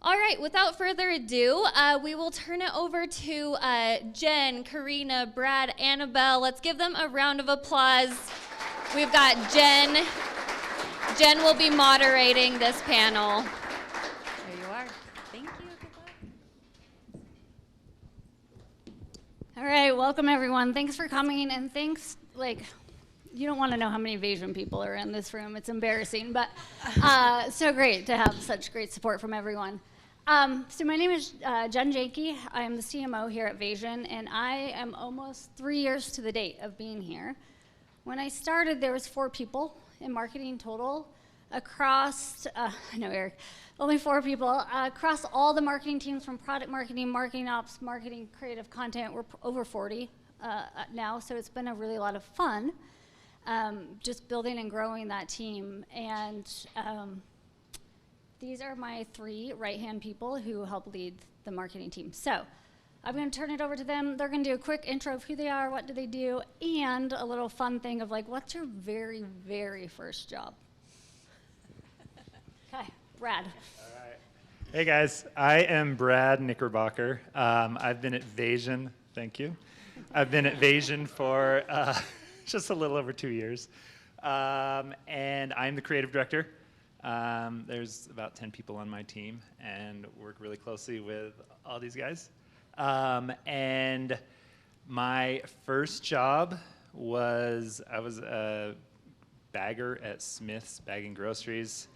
All right, without further ado, we will turn it over to Jen, Karina, Brad, Annabelle. Let's give them a round of applause. We've got Jen. Jen will be moderating this panel. There you are. Thank you. Good luck. All right, welcome everyone. Thanks for coming, and thanks, you don't want to know how many Vasion people are in this room. It's embarrassing, but so great to have such great support from everyone. So my name is Jen Janke. I am the CMO here at Vasion, and I am almost 3 years to the date of being here. When I started, there was 4 people in marketing total across, no, Eric, only 4 people, across all the marketing teams from product marketing, marketing ops, marketing, creative content. We're over 40 now, so it's been a really lot of fun. Just building and growing that team. And these are my 3 right-hand people who help lead the marketing team. So I'm going to turn it over to them. They're going to do a quick intro of who they are, what do they do, and a little fun thing of what's your very, very first job? Okay, Brad. All right. Hey guys, I am Brad Knickerbocker. I've been at Vasion, thank you. I've been at Vasion for just a little over 2 years. And I'm the creative director. There's about 10 people on my team and work really closely with all these guys. And my first job was, I was a bagger at Smith's, bagging groceries.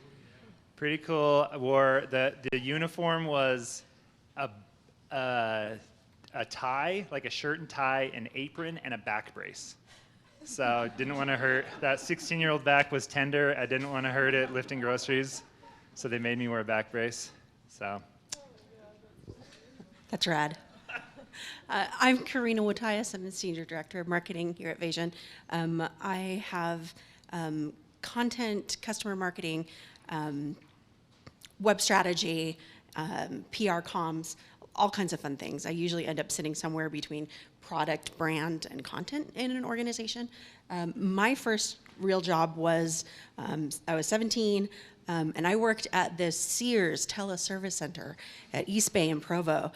Pretty cool. The uniform was a tie, like a shirt and tie, an apron, and a back brace. So didn't want to hurt. That 16-year-old back was tender. I didn't want to hurt it lifting groceries. So they made me wear a back brace. So. That's rad. I'm Karina Watias. I'm the Senior Director of Marketing here at Vasion. I have content, customer marketing, web strategy, PR comms, all kinds of fun things. I usually end up sitting somewhere between product, brand, and content in an organization. My first real job was, I was 17, and I worked at the Sears Teleservice Center at East Bay in Provo.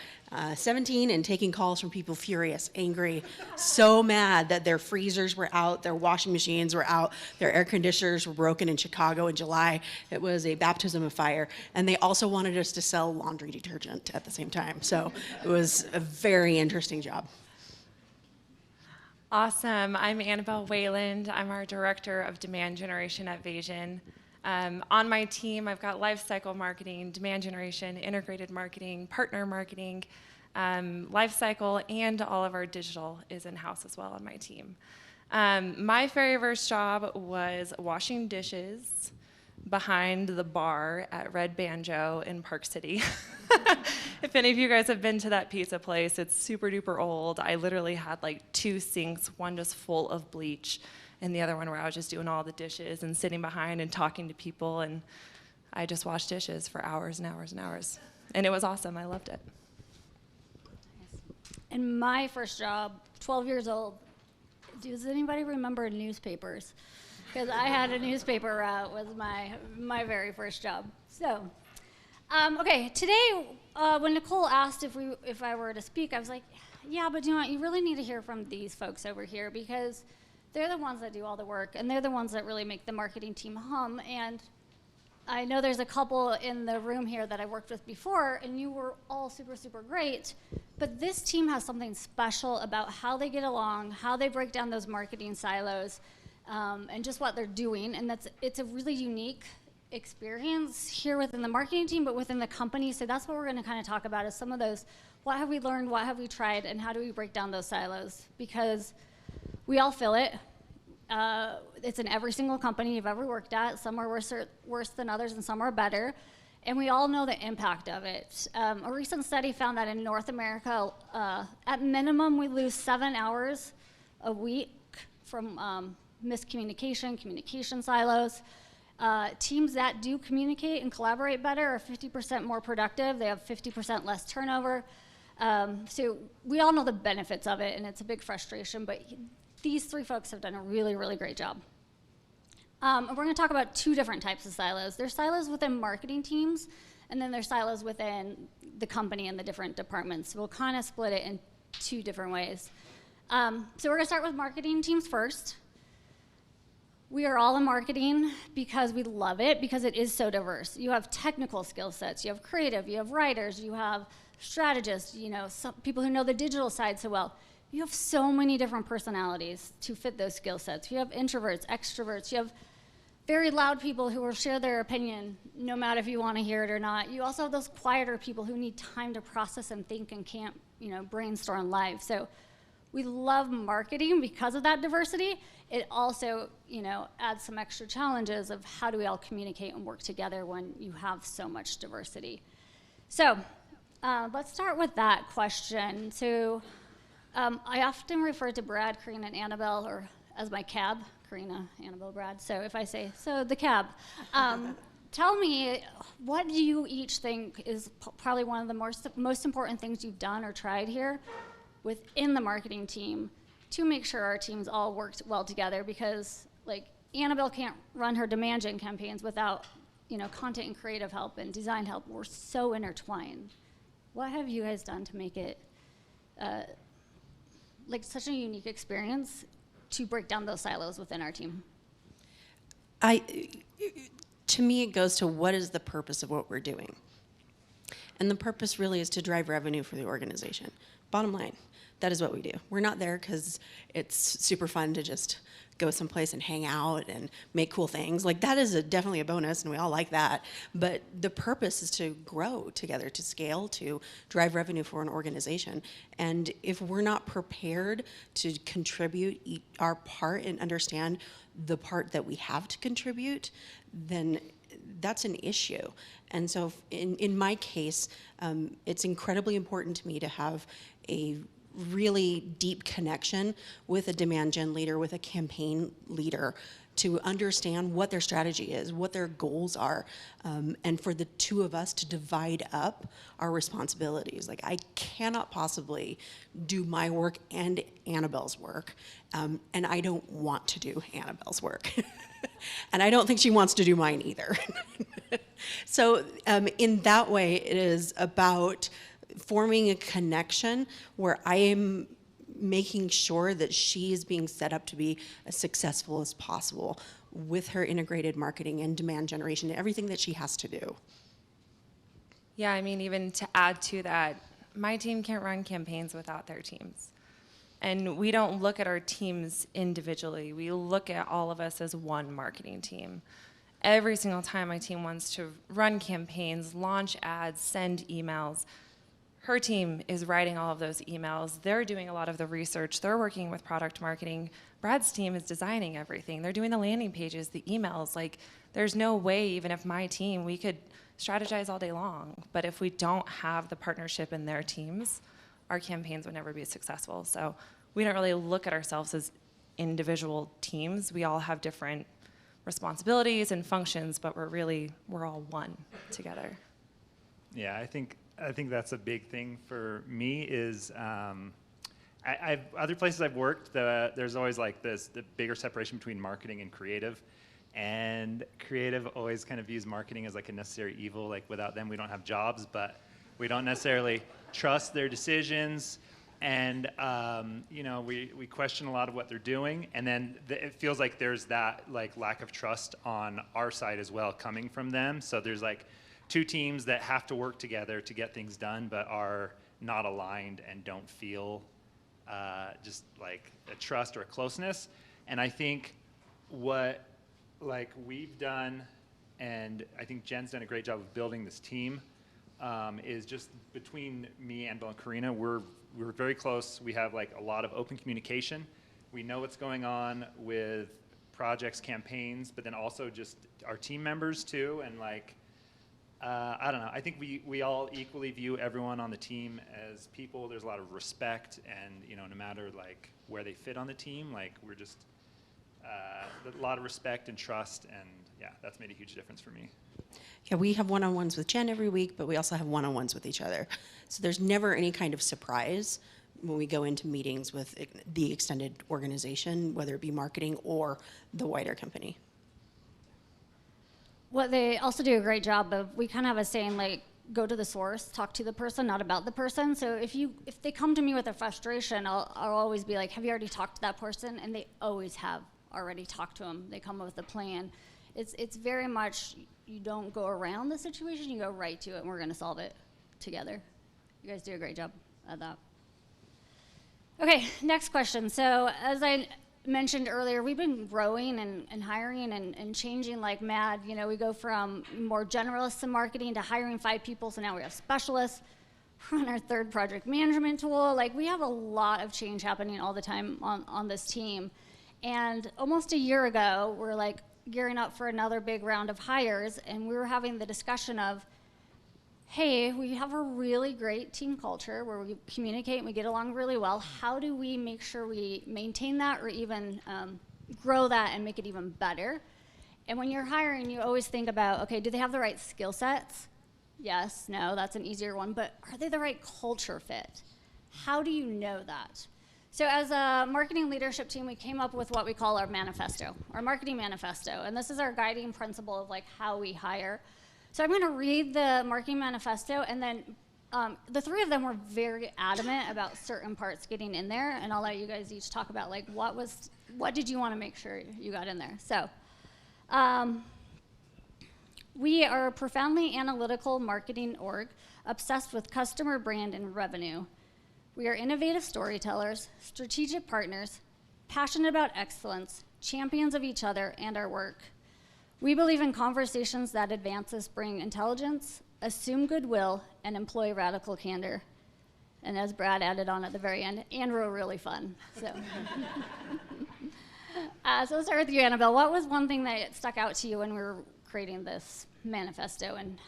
17 and taking calls from people furious, angry, so mad that their freezers were out, their washing machines were out, their air conditioners were broken in Chicago in July. It was a baptism of fire. And they also wanted us to sell laundry detergent at the same time. So it was a very interesting job. Awesome. I'm Annabelle Wayland. I'm our Director of Demand Generation at Vasion. On my team, I've got lifecycle marketing, demand generation, integrated marketing, partner marketing, lifecycle, and all of our digital is in-house as well on my team. My very first job was washing dishes behind the bar at Red Banjo in Park City. If any of you guys have been to that pizza place, it's super duper old. I literally had 2 sinks, one just full of bleach, and the other one where I was just doing all the dishes and sitting behind and talking to people, and I just washed dishes for hours and hours and hours. And it was awesome. I loved it. And my first job, 12 years old, does anybody remember newspapers? Because I had a newspaper route was my very first job. So, okay, today when Nicole asked if I were to speak, I was like, yeah, but you know what, you really need to hear from these folks over here because they're the ones that do all the work and they're the ones that really make the marketing team hum. And I know there's a couple in the room here that I worked with before and you were all super, super great, but this team has something special about how they get along, how they break down those marketing silos, and just what they're doing. And it's a really unique experience here within the marketing team, but within the company. So that's what we're going to kind of talk about is some of those, what have we learned, what have we tried, and how do we break down those silos? Because we all feel it. It's in every single company you've ever worked at. Some are worse than others, and some are better. And we all know the impact of it. A recent study found that in North America, at minimum, we lose 7 hours a week from miscommunication, communication silos. Teams that do communicate and collaborate better are 50% more productive. They have 50% less turnover. So we all know the benefits of it, and it's a big frustration, but these 3 folks have done a really, really great job. We're going to talk about 2 different types of silos. There's silos within marketing teams, And then there's silos within the company and the different departments. We'll kind of split it in two different ways. So we're going to start with marketing teams first. We are all in marketing because we love it, because it is so diverse. You have technical skill sets, you have creative, you have writers, you have strategists, some people who know the digital side so well. You have so many different personalities to fit those skill sets. You have introverts, extroverts, you have very loud people who will share their opinion no matter if you want to hear it or not. You also have those quieter people who need time to process and think and can't, brainstorm live. So we love marketing because of that diversity. It also, adds some extra challenges of how do we all communicate and work together when you have so much diversity. So let's start with that question. So I often refer to Brad, Karina, and Annabelle or as my cab, Karina, Annabelle, Brad. So if I say, so the cab, tell me, what do you each think is probably one of the most important things you've done or tried here within the marketing team to make sure our teams all worked well together? Because Annabelle can't run her demand gen campaigns without content and creative help and design help. We're so intertwined. What have you guys done to make it such a unique experience to break down those silos within our team? To me, it goes to what is the purpose of what we're doing. And the purpose really is to drive revenue for the organization. Bottom line, that is what we do. We're not there because it's super fun to just go someplace and hang out and make cool things. That is definitely a bonus, and we all like that. But the purpose is to grow together, to scale, to drive revenue for an organization. And if we're not prepared to contribute our part and understand the part that we have to contribute, then that's an issue. And so in my case, it's incredibly important to me to have a really deep connection with a demand gen leader, with a campaign leader, to understand what their strategy is, what their goals are, and for the two of us to divide up our responsibilities. I cannot possibly do my work and Annabelle's work, and I don't want to do Annabelle's work. And I don't think she wants to do mine either. So in that way, it is about forming a connection where I am making sure that she is being set up to be as successful as possible with her integrated marketing and demand generation and everything that she has to do. Yeah, even to add to that, my team can't run campaigns without their teams. And we don't look at our teams individually. We look at all of us as one marketing team. Every single time my team wants to run campaigns, launch ads, send emails, her team is writing all of those emails. They're doing a lot of the research. They're working with product marketing. Brad's team is designing everything. They're doing the landing pages, the emails. There's no way, even if my team, we could strategize all day long. But if we don't have the partnership in their teams, our campaigns would never be successful. So we don't really look at ourselves as individual teams. We all have different responsibilities and functions, but we're all one together. Yeah, I think that's a big thing for me is I've other places I've worked, there's always the bigger separation between marketing and creative. And creative always kind of views marketing as a necessary evil. Without them, we don't have jobs, but we don't necessarily trust their decisions. And, we question a lot of what they're doing. And then it feels like there's that lack of trust on our side as well coming from them. So there's two teams that have to work together to get things done, but are not aligned and don't feel just a trust or a closeness. And I think what we've done, and I think Jen's done a great job of building this team, is just between me, Annabelle, and Karina, we're very close. We have a lot of open communication. We know what's going on with projects, campaigns, but then also just our team members too. And I don't know. I think we all equally view everyone on the team as people. There's a lot of respect, and no matter where they fit on the team, we're just a lot of respect and trust, and yeah, that's made a huge difference for me. Yeah, we have one-on-ones with Jen every week, but we also have one-on-ones with each other. So there's never any kind of surprise when we go into meetings with the extended organization, whether it be marketing or the wider company. what they also do a great job of, we kind of have a saying like, go to the source, talk to the person, not about the person. So if they come to me with a frustration, I'll always be like, have you already talked to that person? And they always have already talked to them. They come up with a plan. It's very much, you don't go around the situation, you go right to it, and we're gonna solve it together. You guys do a great job at that. Okay, next question. So as I mentioned earlier, we've been growing and hiring and changing like mad. You know, we go from more generalists in marketing to hiring 5 people, so now we have specialists. We're on our 3rd project management tool. Like, we have a lot of change happening all the time on this team. And almost a year ago, we're like gearing up for another big round of hires, and we were having the discussion of, hey, we have a really great team culture where we communicate and we get along really well. How do we make sure we maintain that or even grow that and make it even better? And when you're hiring, you always think about, okay, do they have the right skill sets? Yes, no, that's an easier one, but are they the right culture fit? How do you know that? So as a marketing leadership team, we came up with what we call our manifesto, our marketing manifesto, and this is our guiding principle of like how we hire. So I'm going to read the marketing manifesto, and then the 3 of them were very adamant about certain parts getting in there, and I'll let you guys each talk about like what did you want to make sure you got in there. So we are a profoundly analytical marketing org, obsessed with customer brand and revenue. We are innovative storytellers, strategic partners, passionate about excellence, champions of each other and our work. We believe in conversations that advance us, bring intelligence, assume goodwill, and employ radical candor. And as Brad added on at the very end, and we're really fun. So, so we'll start with you, Annabelle. What was one thing that stuck out to you when we were creating this manifesto and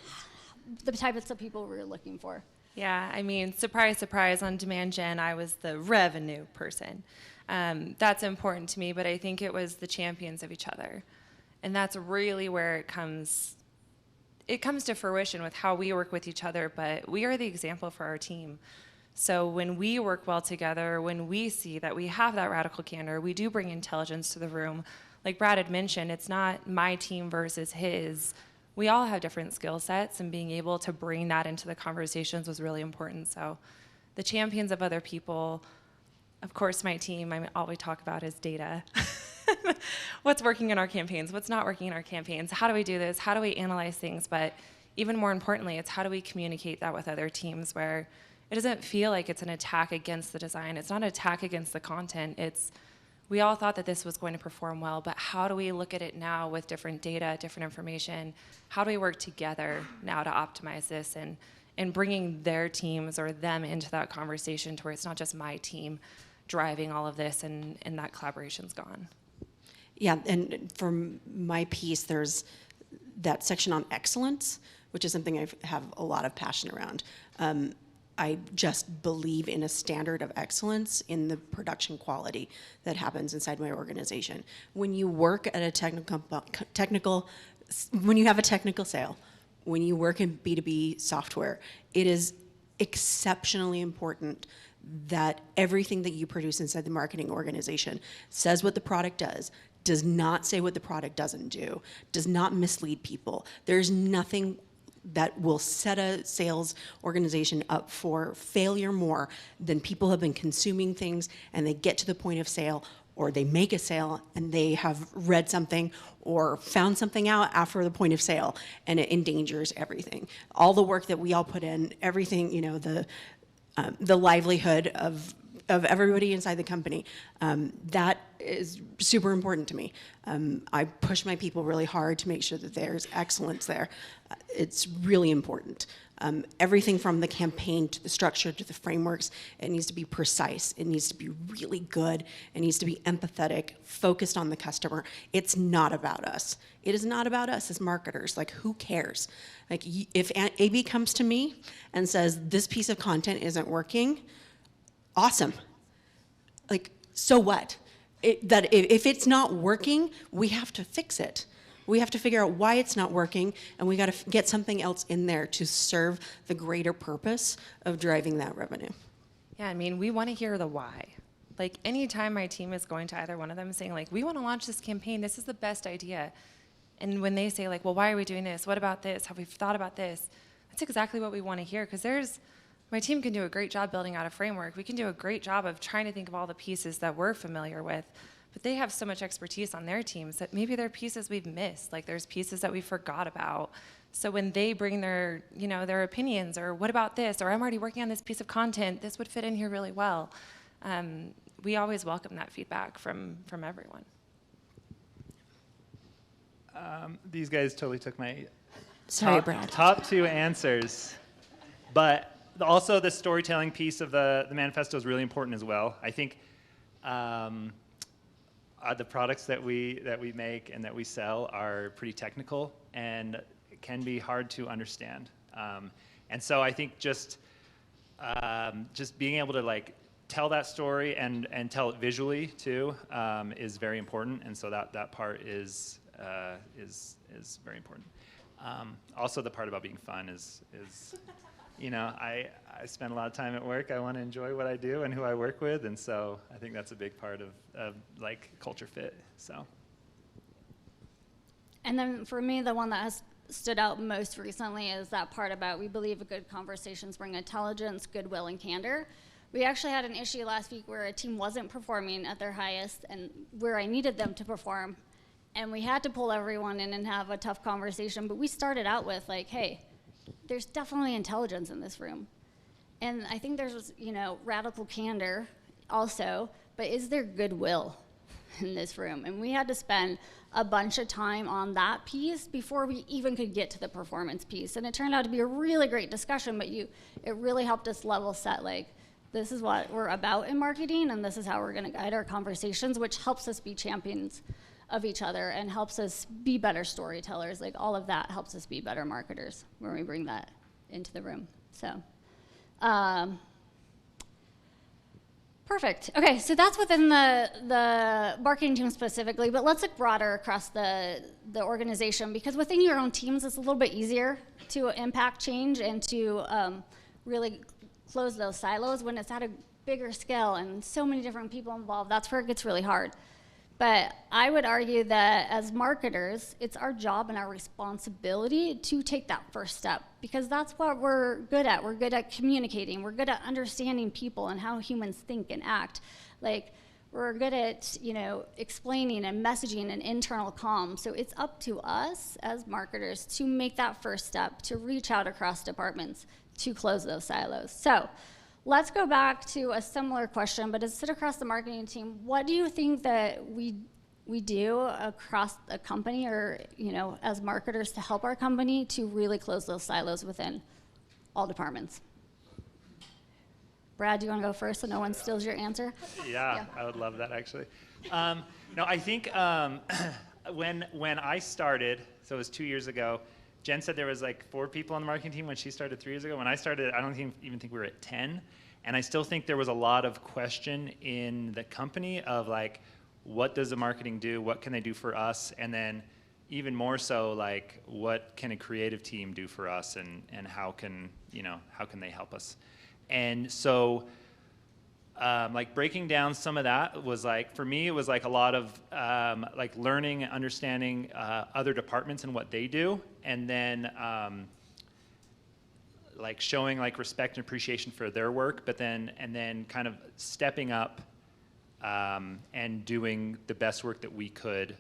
the types of people we were looking for? Yeah, I mean, surprise, surprise, on Demand Gen, I was the revenue person. That's important to me, but I think it was the champions of each other. And that's really where it comes to fruition with how we work with each other, but we are the example for our team. So when we work well together, when we see that we have that radical candor, we do bring intelligence to the room. Like Brad had mentioned, it's not my team versus his. We all have different skill sets, and being able to bring that into the conversations was really important. So the champions of other people, of course, my team, all we talk about is data. What's working in our campaigns? What's not working in our campaigns? How do we do this? How do we analyze things? But even more importantly, it's how do we communicate that with other teams where it doesn't feel like it's an attack against the design. It's not an attack against the content. It's, we all thought that this was going to perform well, but how do we look at it now with different data, different information? How do we work together now to optimize this and bringing their teams or them into that conversation to where it's not just my team driving all of this and that collaboration's gone. Yeah, and for my piece, there's that section on excellence, which is something I have a lot of passion around. I just believe in a standard of excellence in the production quality that happens inside my organization. When you work at a when you have a technical sale, when you work in B2B software, it is exceptionally important that everything that you produce inside the marketing organization says what the product does not say what the product doesn't do, does not mislead people. There's nothing that will set a sales organization up for failure more than people have been consuming things and they get to the point of sale, or they make a sale and they have read something or found something out after the point of sale and it endangers everything. All the work that we all put in, everything, you know, the livelihood of everybody inside the company, that is super important to me. I push my people really hard to make sure that there's excellence there. It's really important. Everything from the campaign to the structure to the frameworks, it needs to be precise. It needs to be really good. It needs to be empathetic, focused on the customer. It's not about us. It is not about us as marketers. Like, who cares? Like, if AB comes to me and says, this piece of content isn't working, awesome. Like, so what? If it's not working, we have to fix it. We have to figure out why it's not working, and we got to get something else in there to serve the greater purpose of driving that revenue. Yeah, I mean, we want to hear the why. Like, anytime my team is going to either one of them saying, like, we want to launch this campaign, this is the best idea. And when they say like, well, why are we doing this? What about this? Have we thought about this? That's exactly what we want to hear, because my team can do a great job building out a framework. We can do a great job of trying to think of all the pieces that we're familiar with, but they have so much expertise on their teams that maybe there are pieces we've missed, like there's pieces that we forgot about. So when they bring their, their opinions, or what about this, or I'm already working on this piece of content, this would fit in here really well. We always welcome that feedback from everyone. These guys totally took my Brad. top two answers. But also the storytelling piece of the manifesto is really important as well. I think the products that we make and that we sell are pretty technical and can be hard to understand. And so I think just being able to like tell that story and tell it visually too is very important. And so that part is very important. Also, the part about being fun is I spend a lot of time at work. I want to enjoy what I do and who I work with, and so I think that's a big part of like culture fit. So. And then for me, the one that has stood out most recently is that part about we believe good conversations bring intelligence, goodwill, and candor. We actually had an issue last week where a team wasn't performing at their highest and where I needed them to perform. And we had to pull everyone in and have a tough conversation. But we started out with like, hey, there's definitely intelligence in this room. And I think there's, radical candor also, but is there goodwill in this room? And we had to spend a bunch of time on that piece before we even could get to the performance piece. And it turned out to be a really great discussion, but it really helped us level set, like, this is what we're about in marketing, and this is how we're gonna guide our conversations, which helps us be champions of each other and helps us be better storytellers. Like all of that helps us be better marketers when we bring that into the room. So, perfect. Okay, so that's within the marketing team specifically, but let's look broader across the organization, because within your own teams, it's a little bit easier to impact change and to really close those silos. When it's at a bigger scale and so many different people involved, that's where it gets really hard. But I would argue that as marketers, it's our job and our responsibility to take that first step, because that's what we're good at. We're good at communicating. We're good at understanding people and how humans think and act. Like, we're good at, explaining and messaging and internal comms. So it's up to us as marketers to make that first step, to reach out across departments, to close those silos. So let's go back to a similar question, but to sit across the marketing team, what do you think that we do across a company or, as marketers to help our company to really close those silos within all departments? Brad, do you want to go first so no one steals your answer? Yeah, I would love that actually. No, I think when I started, so it was 2 years ago, Jen said there was like 4 people on the marketing team when she started 3 years ago. When I started, I don't even think we were at 10. And I still think there was a lot of question in the company of like, what does the marketing do? What can they do for us? And then even more so, like, what can a creative team do for us? And how can they help us? And so, like breaking down some of that was like, for me, it was like a lot of like learning and understanding other departments and what they do. And then like showing like respect and appreciation for their work, and then kind of stepping up and doing the best work that we could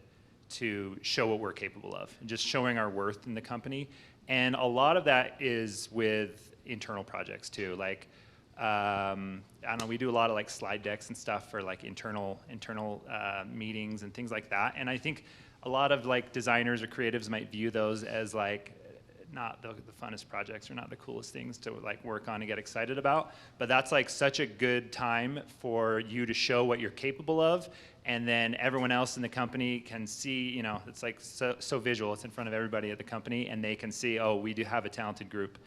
to show what we're capable of, and just showing our worth in the company. And a lot of that is with internal projects too. Like, I don't know, we do a lot of like slide decks and stuff for like internal meetings and things like that. And I think a lot of like designers or creatives might view those as like not the funnest projects or not the coolest things to like work on and get excited about. But that's like such a good time for you to show what you're capable of. And then everyone else in the company can see, it's like so visual. It's in front of everybody at the company, and they can see, oh, we do have a talented group,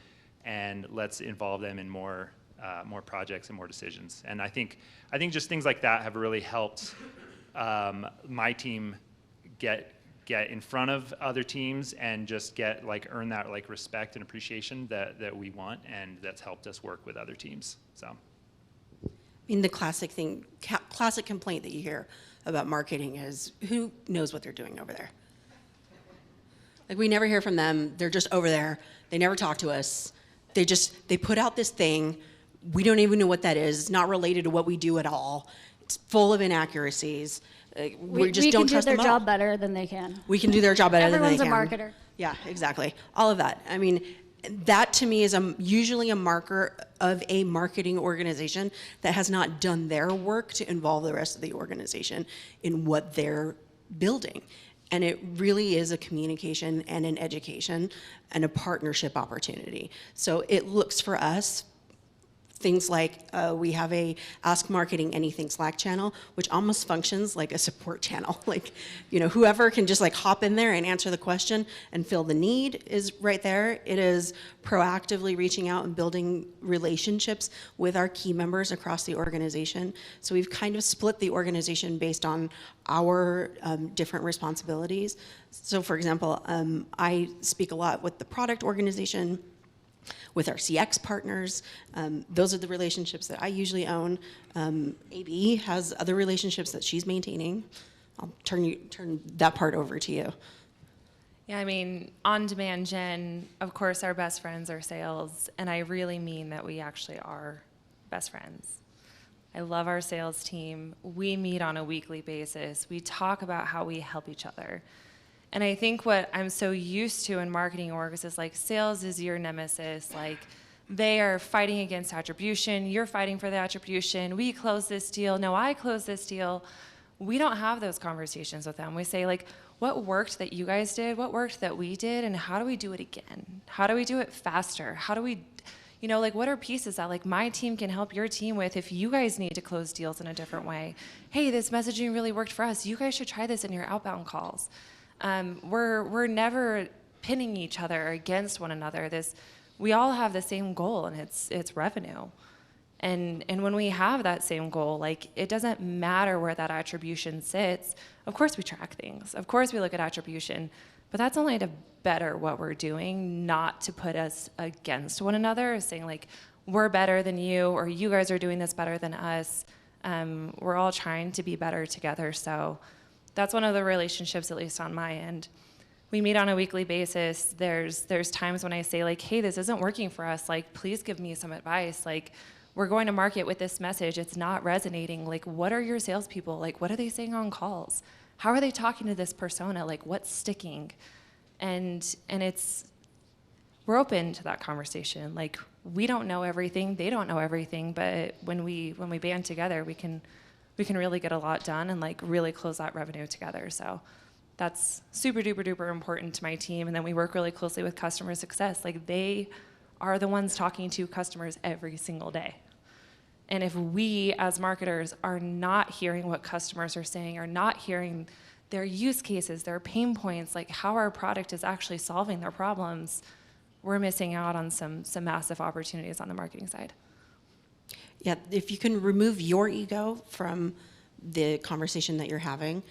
and let's involve them in more projects and more decisions. And I think just things like that have really helped my team get in front of other teams and just earn that like respect and appreciation that we want, and that's helped us work with other teams. So. I mean, the classic complaint that you hear about marketing is, who knows what they're doing over there? Like, we never hear from them. They're just over there. They never talk to us. They put out this thing. We don't even know what that is. It's not related to what we do at all. It's full of inaccuracies. We just don't trust them We can do their at all. job better than they can. We can do their job better than they can. Everyone's a marketer. Yeah, exactly. All of that. I mean, that to me is usually a marker of a marketing organization that has not done their work to involve the rest of the organization in what they're building. And it really is a communication and an education and a partnership opportunity. So it looks for us things like we have a Ask Marketing Anything Slack channel, which almost functions like a support channel. Like, you know, whoever can just like hop in there and answer the question and fill the need is right there. It is proactively reaching out and building relationships with our key members across the organization. So we've kind of split the organization based on our different responsibilities. So for example, I speak a lot with the product organization, with our CX partners. Those are the relationships that I usually own. AB has other relationships that she's maintaining. I'll turn that part over to you. Yeah, I mean, on-demand gen, of course, our best friends are sales, and I really mean that we actually are best friends. I love our sales team. We meet on a weekly basis. We talk about how we help each other. And I think what I'm so used to in marketing orgs is like sales is your nemesis. Like they are fighting against attribution. You're fighting for the attribution. We close this deal. No, I close this deal. We don't have those conversations with them. We say like, what worked that you guys did? What worked that we did? And how do we do it again? How do we do it faster? How do we, you know, like what are pieces that like my team can help your team with if you guys need to close deals in a different way? Hey, this messaging really worked for us. You guys should try this in your outbound calls. We're never pinning each other against one another. We all have the same goal, and it's revenue. And when we have that same goal, like it doesn't matter where that attribution sits. Of course we track things. Of course we look at attribution, but that's only to better what we're doing, not to put us against one another, saying like we're better than you or you guys are doing this better than us. We're all trying to be better together. So that's one of the relationships, at least on my end. We meet on a weekly basis. There's times when I say like, hey, this isn't working for us. Like, please give me some advice. Like, we're going to market with this message. It's not resonating. Like, what are your salespeople? Like, what are they saying on calls? How are they talking to this persona? Like, what's sticking? And we're open to that conversation. Like, we don't know everything. They don't know everything. But when we band together, we can really get a lot done and like really close that revenue together. So that's super duper duper important to my team. And then we work really closely with customer success. Like they are the ones talking to customers every single day. And if we as marketers are not hearing what customers are saying, are not hearing their use cases, their pain points, like how our product is actually solving their problems, we're missing out on some massive opportunities on the marketing side. Yeah, if you can remove your ego from the conversation that you're having,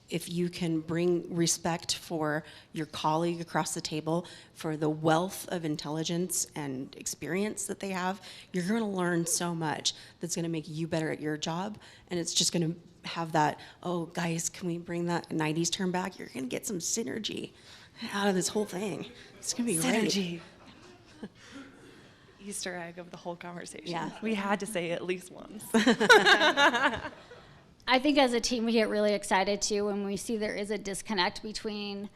if you can bring respect for your colleague across the table, for the wealth of intelligence and experience that they have, you're going to learn so much that's going to make you better at your job. And it's just going to have that, oh, guys, can we bring that 90s term back? You're going to get some synergy out of this whole thing. It's going to be Synergy. Easter egg of the whole conversation. Yeah. We had to say it at least once. I think as a team, we get really excited too when we see there is a disconnect between.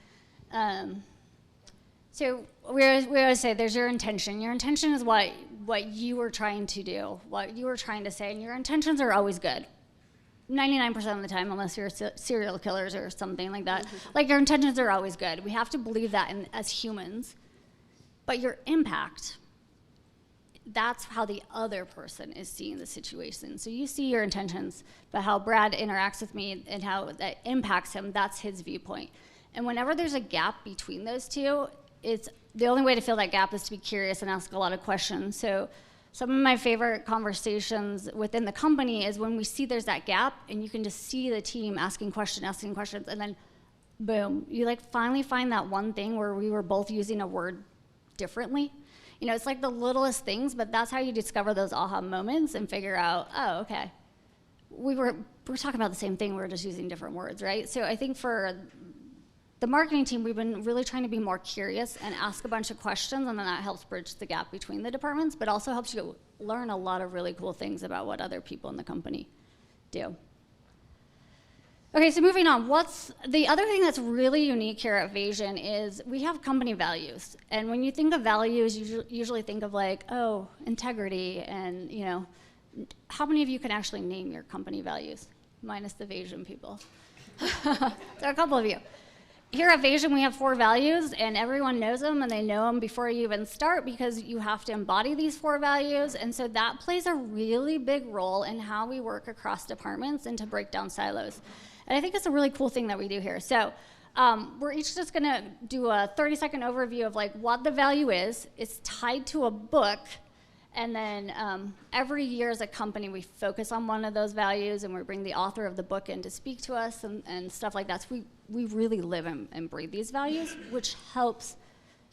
So we always say there's your intention. Your intention is what you were trying to do, what you were trying to say, and your intentions are always good. 99% of the time, unless you're serial killers or something like that. Like your intentions are always good. We have to believe that as humans. But your impact, that's how the other person is seeing the situation. So you see your intentions, but how Brad interacts with me and how that impacts him, that's his viewpoint. And whenever there's a gap between those two, it's the only way to fill that gap is to be curious and ask a lot of questions. So some of my favorite conversations within the company is when we see there's that gap and you can just see the team asking questions, and then boom, you like finally find that one thing where we were both using a word differently. You know, it's like the littlest things, but that's how you discover those aha moments and figure out, oh, okay, we're talking about the same thing, we're just using different words, right? So I think for the marketing team, we've been really trying to be more curious and ask a bunch of questions, and then that helps bridge the gap between the departments, but also helps you learn a lot of really cool things about what other people in the company do. Okay, so moving on, what's the other thing that's really unique here at Vasion is we have company values. And when you think of values, you usually think of like, oh, integrity, and you know, how many of you can actually name your company values? Minus the Vasion people. There are a couple of you. Here at Vasion, we have 4 values, and everyone knows them, and they know them before you even start because you have to embody these 4 values, and so that plays a really big role in how we work across departments and to break down silos. And I think it's a really cool thing that we do here. So we're each just gonna do a 30-second overview of like what the value is. It's tied to a book, and then every year as a company, we focus on one of those values, and we bring the author of the book in to speak to us and stuff like that. So we really live and breathe these values, which helps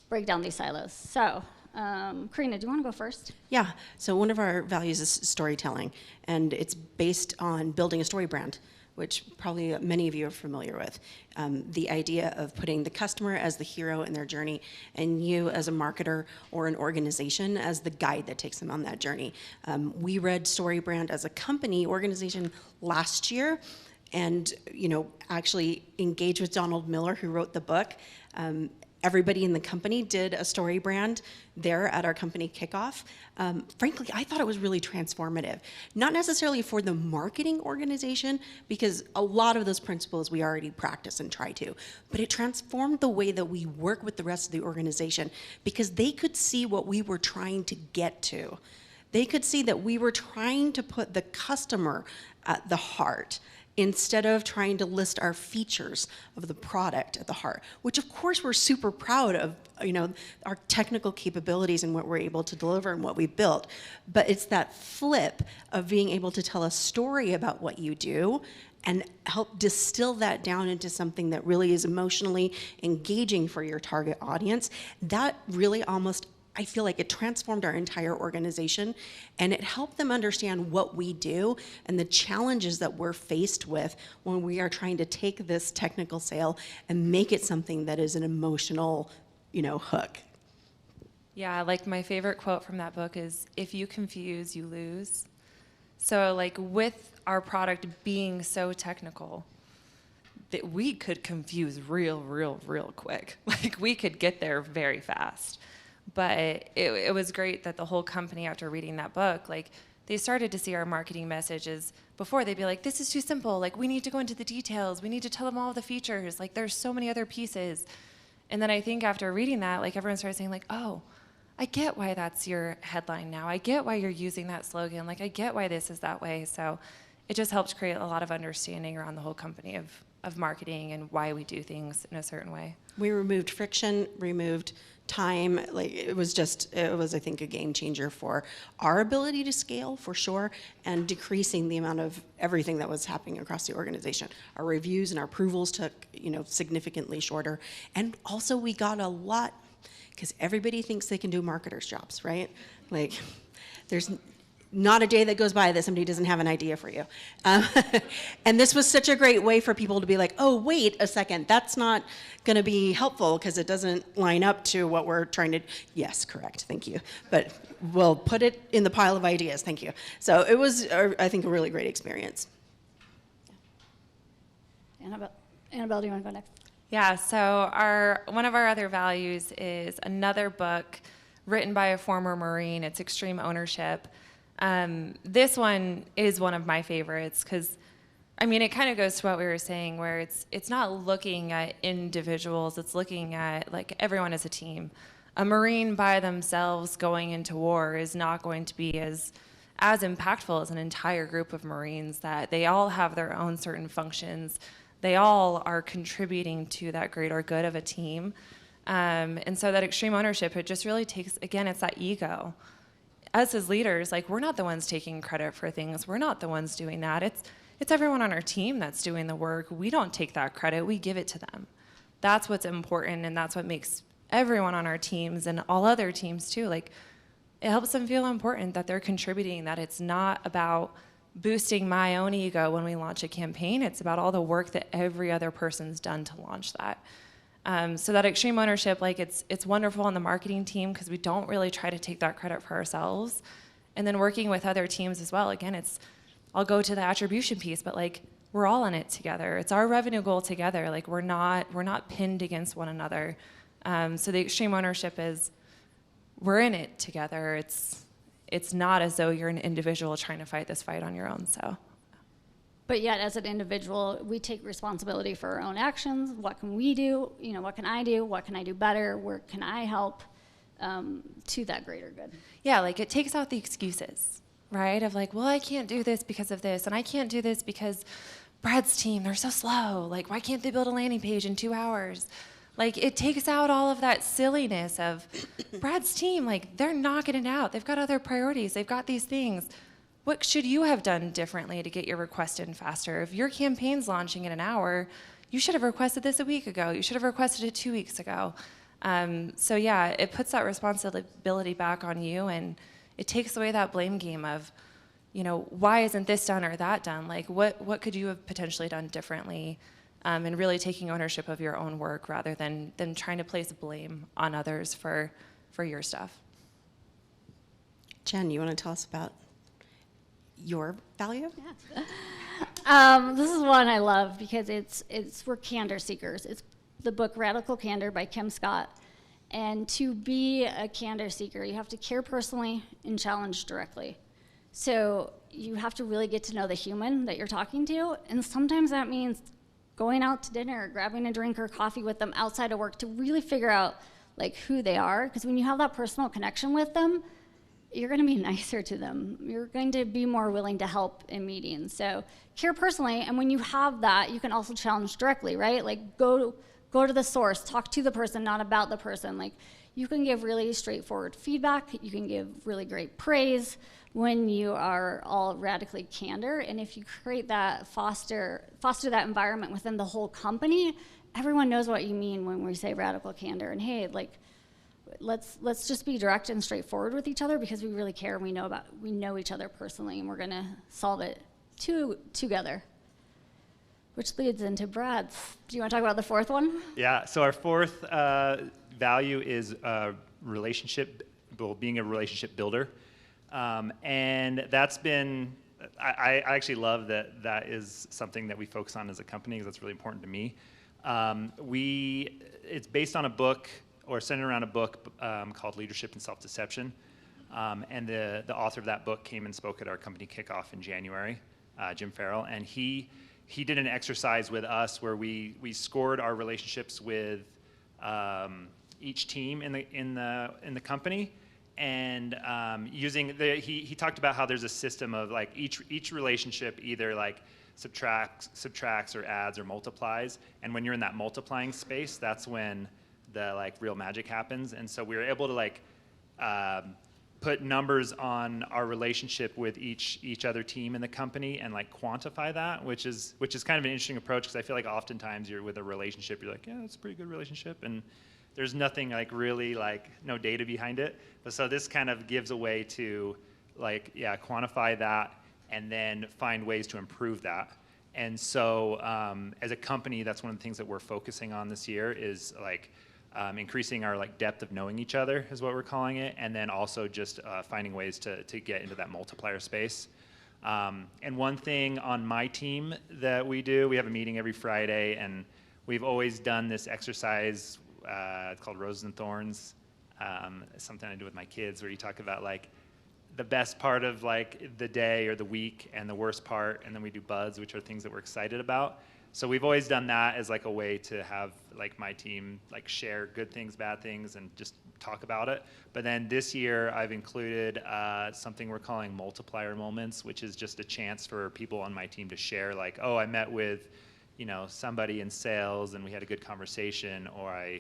break down these silos. So, Karina, do you want to go first? Yeah, so one of our values is storytelling, and it's based on building a story brand, which probably many of you are familiar with. The idea of putting the customer as the hero in their journey, and you as a marketer or an organization as the guide that takes them on that journey. We read StoryBrand as a company organization last year, and actually engaged with Donald Miller, who wrote the book. Everybody in the company did a story brand there at our company kickoff. Frankly, I thought it was really transformative. Not necessarily for the marketing organization, because a lot of those principles we already practice and try to, but it transformed the way that we work with the rest of the organization, because they could see what we were trying to get to. They could see that we were trying to put the customer at the heart, instead of trying to list our features of the product at the heart, which of course we're super proud of, our technical capabilities and what we're able to deliver and what we built. But it's that flip of being able to tell a story about what you do and help distill that down into something that really is emotionally engaging for your target audience. That really I feel like it transformed our entire organization, and it helped them understand what we do and the challenges that we're faced with when we are trying to take this technical sale and make it something that is an emotional, hook. Yeah, like my favorite quote from that book is, if you confuse, you lose. So like with our product being so technical, that we could confuse real quick. Like we could get there very fast. But it was great that the whole company, after reading that book, like they started to see our marketing messages. Before they'd be like, this is too simple. Like we need to go into the details. We need to tell them all the features. Like there's so many other pieces. And then I think after reading that, like everyone started saying like, oh, I get why that's your headline now. I get why you're using that slogan. Like I get why this is that way. So it just helped create a lot of understanding around the whole company of marketing and why we do things in a certain way. We removed friction, removed time. Like it was I think a game changer for our ability to scale for sure, and decreasing the amount of everything that was happening across the organization. Our reviews and our approvals took significantly shorter, and also we got a lot, because everybody thinks they can do marketers' jobs, right? Like there's not a day that goes by that somebody doesn't have an idea for you. And this was such a great way for people to be like, oh, wait a second, that's not going to be helpful because it doesn't line up to what we're trying to, yes, correct, thank you. But we'll put it in the pile of ideas, thank you. So it was, I think, a really great experience. Annabelle, do you want to go next? Yeah, so one of our other values is another book written by a former Marine. It's Extreme Ownership. This one is one of my favorites because, it kind of goes to what we were saying, where it's not looking at individuals, it's looking at like everyone as a team. A Marine by themselves going into war is not going to be as impactful as an entire group of Marines, that they all have their own certain functions. They all are contributing to that greater good of a team. And so that extreme ownership, it just really takes, again, it's that ego. Us as leaders, like we're not the ones taking credit for things. We're not the ones doing that. It's everyone on our team that's doing the work. We don't take that credit. We give it to them. That's what's important, and that's what makes everyone on our teams and all other teams too, like it helps them feel important that they're contributing, that it's not about boosting my own ego when we launch a campaign. It's about all the work that every other person's done to launch that. So that extreme ownership, like it's wonderful on the marketing team because we don't really try to take that credit for ourselves. And then working with other teams as well, again, I'll go to the attribution piece, but like we're all in it together. It's our revenue goal together. Like we're not pinned against one another. So the extreme ownership is we're in it together. It's not as though you're an individual trying to fight this fight on your own. So. But yet, as an individual, we take responsibility for our own actions. What can we do? You know, what can I do? What can I do better? Where can I help to that greater good? Yeah, like it takes out the excuses, right? Of like, well, I can't do this because of this, and I can't do this because Brad's team, they're so slow. Like, why can't they build a landing page in 2 hours? Like, it takes out all of that silliness of Brad's team, like, they're knocking it out. They've got other priorities. They've got these things. What should you have done differently to get your request in faster? If your campaign's launching in an hour, you should have requested this a week ago. You should have requested it 2 weeks ago. So yeah, it puts that responsibility back on you, and it takes away that blame game of, you know, why isn't this done or that done? Like, what could you have potentially done differently? And really taking ownership of your own work rather than trying to place blame on others for your stuff. Jen, you want to tell us about your value? This is one I love because we're candor seekers. It's the book Radical Candor by Kim Scott. And to be a candor seeker, you have to care personally and challenge directly. So you have to really get to know the human that you're talking to. And sometimes that means going out to dinner, grabbing a drink or coffee with them outside of work to really figure out like who they are. Because when you have that personal connection with them, you're going to be nicer to them. You're going to be more willing to help in meetings. So care personally, and when you have that, you can also challenge directly, right? Like go to the source, talk to the person, not about the person. Like you can give really straightforward feedback. You can give really great praise when you are all radically candor. And if you create that, foster that environment within the whole company, everyone knows what you mean when we say radical candor. And hey, like, let's just be direct and straightforward with each other because we really care and we know each other personally, and we're going to solve it together. Which leads into Brad's. Do you want to talk about the fourth one? Yeah, so our fourth value is being a relationship builder. And that's been, I actually love that is something that we focus on as a company because that's really important to me. It's based on a book, or centered around a book called Leadership and Self-Deception. And the author of that book came and spoke at our company kickoff in January, Jim Farrell, and he did an exercise with us where we scored our relationships with each team in the company, and he talked about how there's a system of like each relationship either like subtracts or adds or multiplies, and when you're in that multiplying space, that's when the like real magic happens. And so we were able to like put numbers on our relationship with each other team in the company and like quantify that, which is kind of an interesting approach because I feel like oftentimes you're with a relationship, you're like, yeah, it's a pretty good relationship, and there's nothing like really like no data behind it. But so this kind of gives a way to like, yeah, quantify that and then find ways to improve that. And so as a company, that's one of the things that we're focusing on this year is like increasing our like depth of knowing each other is what we're calling it, and then also just finding ways to get into that multiplier space. And one thing on my team that we have a meeting every Friday, and we've always done this exercise. It's called Roses and Thorns. It's something I do with my kids where you talk about like the best part of like the day or the week and the worst part, and then we do buds, which are things that we're excited about. So we've always done that as like a way to have like my team like share good things, bad things, and just talk about it. But then this year I've included something we're calling multiplier moments, which is just a chance for people on my team to share like, oh, I met with, you know, somebody in sales and we had a good conversation, or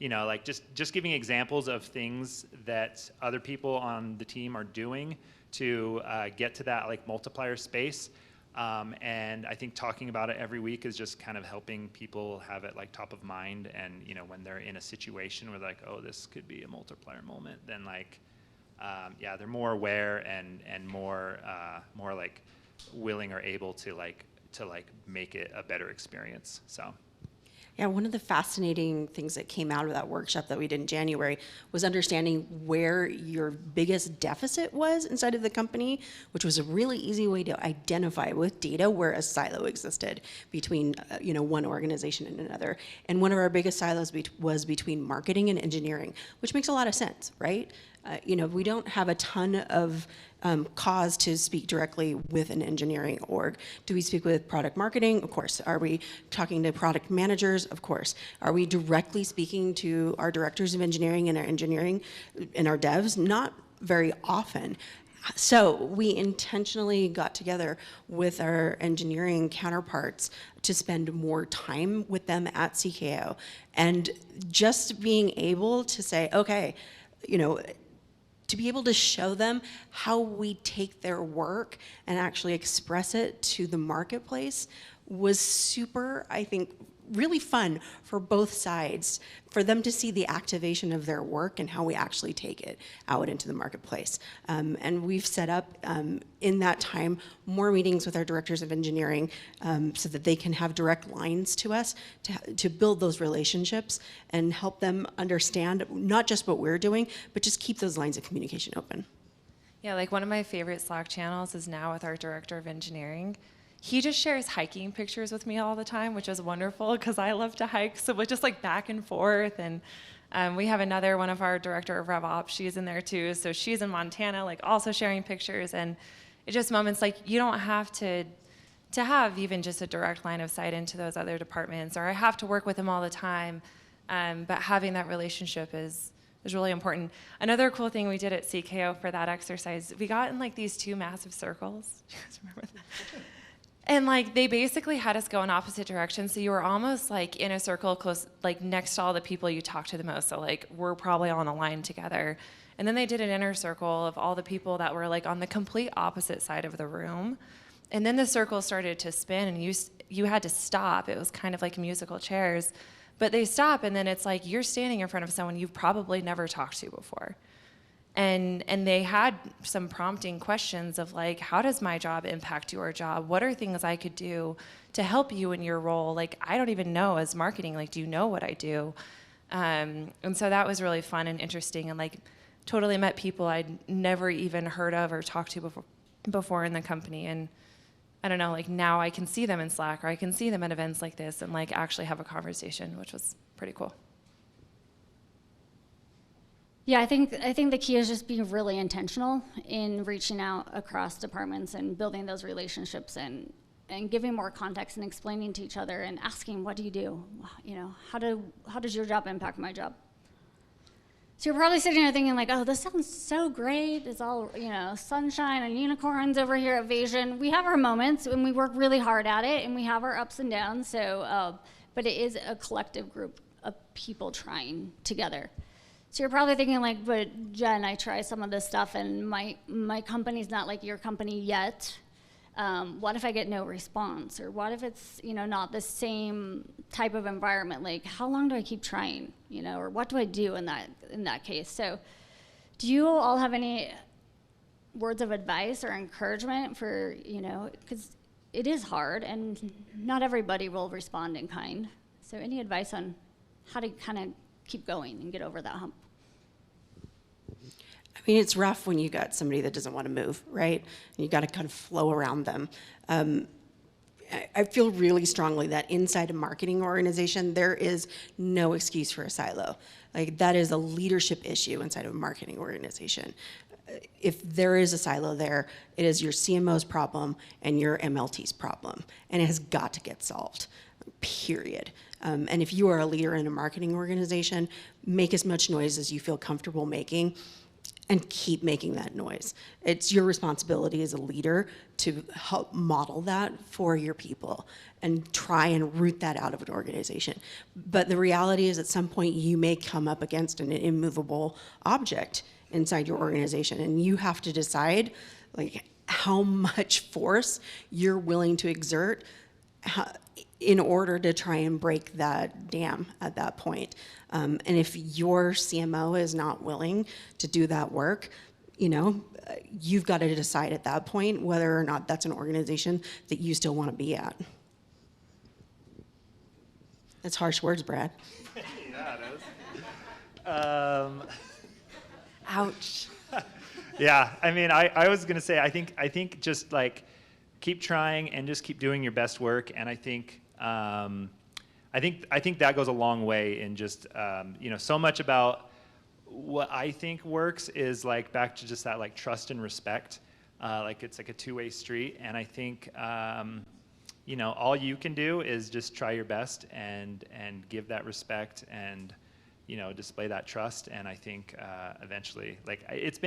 like just giving examples of things that other people on the team are doing to get to that like multiplier space. And I think talking about it every week is just kind of helping people have it like top of mind. And, you know, when they're in a situation where like, oh, this could be a multiplier moment, then like, yeah, they're more aware and more like willing or able to make it a better experience. So. Yeah, one of the fascinating things that came out of that workshop that we did in January was understanding where your biggest deficit was inside of the company, which was a really easy way to identify with data where a silo existed between one organization and another. And one of our biggest silos was between marketing and engineering, which makes a lot of sense, right? We don't have a ton of cause to speak directly with an engineering org. Do we speak with product marketing? Of course. Are we talking to product managers? Of course. Are we directly speaking to our directors of engineering and our devs? Not very often. So we intentionally got together with our engineering counterparts to spend more time with them at CKO. And just being able to say, okay, to be able to show them how we take their work and actually express it to the marketplace was super, I think, really fun for both sides, for them to see the activation of their work and how we actually take it out into the marketplace. And we've set up, in that time, more meetings with our directors of engineering so that they can have direct lines to us to build those relationships and help them understand not just what we're doing, but just keep those lines of communication open. Yeah, like one of my favorite Slack channels is now with our director of engineering. He just shares hiking pictures with me all the time, which is wonderful because I love to hike. So we're just like back and forth. And we have one of our director of RevOps, she's in there too. So she's in Montana, like also sharing pictures. And it's just moments like you don't have to have even just a direct line of sight into those other departments, or I have to work with them all the time. But having that relationship is really important. Another cool thing we did at CKO for that exercise, we got in like these two massive circles. Do you guys remember that? And like they basically had us go in opposite directions, so you were almost like in a circle close, like next to all the people you talk to the most. So like we're probably all on a line together. And then they did an inner circle of all the people that were like on the complete opposite side of the room. And then the circle started to spin, and you had to stop. It was kind of like musical chairs, but they stop, and then it's like you're standing in front of someone you've probably never talked to before. And they had some prompting questions of like, how does my job impact your job? What are things I could do to help you in your role? Like, I don't even know as marketing, like, do you know what I do? And so that was really fun and interesting, and like totally met people I'd never even heard of or talked to before in the company. And I don't know, like now I can see them in Slack, or I can see them at events like this and like actually have a conversation, which was pretty cool. Yeah, I think the key is just being really intentional in reaching out across departments and building those relationships and giving more context and explaining to each other and asking, what do you do? How does your job impact my job? So you're probably sitting there thinking like, oh, this sounds so great. It's all, sunshine and unicorns over here at Vasion. We have our moments and we work really hard at it and we have our ups and downs. So, but it is a collective group of people trying together. So you're probably thinking like, but Jen, I try some of this stuff and my company's not like your company yet. What if I get no response? Or what if it's, not the same type of environment? Like, how long do I keep trying? Or what do I do in that case? So do you all have any words of advice or encouragement for, because it is hard and not everybody will respond in kind. So any advice on how to kind of keep going and get over that hump? I mean, it's rough when you got somebody that doesn't want to move, right? And you got to kind of flow around them. I feel really strongly that inside a marketing organization, there is no excuse for a silo. Like, that is a leadership issue inside of a marketing organization. If there is a silo there, it is your CMO's problem and your MLT's problem, and it has got to get solved, period. And if you are a leader in a marketing organization, make as much noise as you feel comfortable making and keep making that noise. It's your responsibility as a leader to help model that for your people and try and root that out of an organization. But the reality is at some point you may come up against an immovable object inside your organization, and you have to decide like how much force you're willing to exert in order to try and break that dam at that point. And if your CMO is not willing to do that work, you've got to decide at that point whether or not that's an organization that you still want to be at. That's harsh words, Brad. Yeah, it is. Ouch. Yeah, I mean, I was gonna say, I think just like keep trying and just keep doing your best work, and I think that goes a long way in just so much about what I think works is like back to just that like trust and respect, like it's like a two-way street, and I think all you can do is just try your best and give that respect and display that trust, and I think eventually, like it's